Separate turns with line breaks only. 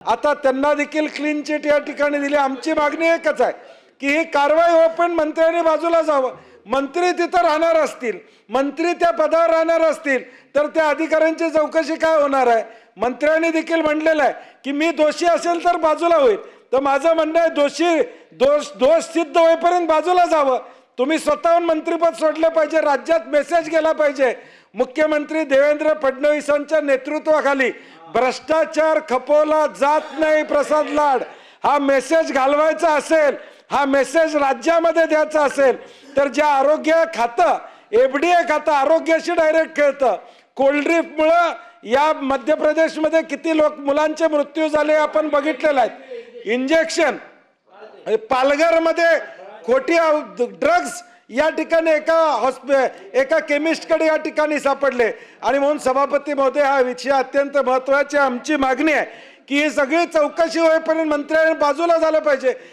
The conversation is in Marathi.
आता त्यांना देखील क्लीन चिट या ठिकाणी दिली। आमची मागणी एकच आहे की ही कारवाई हो, पण मंत्र्यांनी बाजूला जावं। मंत्री तिथं राहणार असतील, मंत्री त्या पदावर राहणार असतील तर त्या अधिकाऱ्यांची चौकशी काय होणार आहे? मंत्र्यांनी देखील म्हणलेलं आहे की मी दोषी असेल तर बाजूला होईल। तर माझं म्हणणं आहे दोष सिद्ध होईपर्यंत बाजूला जावं। तुम्ही स्वतःहून मंत्रिपद सोडलं पाहिजे, राज्यात मेसेज गेला पाहिजे। मुख्यमंत्री देवेंद्र फडणवीसांच्या नेतृत्वाखाली भ्रष्टाचार खपवला जात नाही। प्रसाद लाड हा मेसेज घालवायचा असेल, हा मेसेज राज्यामध्ये द्यायचा असेल तर ज्या आरोग्य खातं एफडीए खातं आरोग्याशी डायरेक्ट खेळतं। कोल्ड ड्रिंकमुळे या मध्य प्रदेशमध्ये किती मुलांचे मृत्यू झाले आपण बघितलेलं आहे। इंजेक्शन पालघरमध्ये खोटी ड्रग्ज या ठिकाणी एका केमिस्टकडे या ठिकाणी सापडले। आणि म्हणून सभापती महोदय हा विषय अत्यंत महत्त्वाचा। आमची मागणी आहे की ही सगळी चौकशी होईपर्यंत मंत्र्यांनी बाजूला झालं पाहिजे।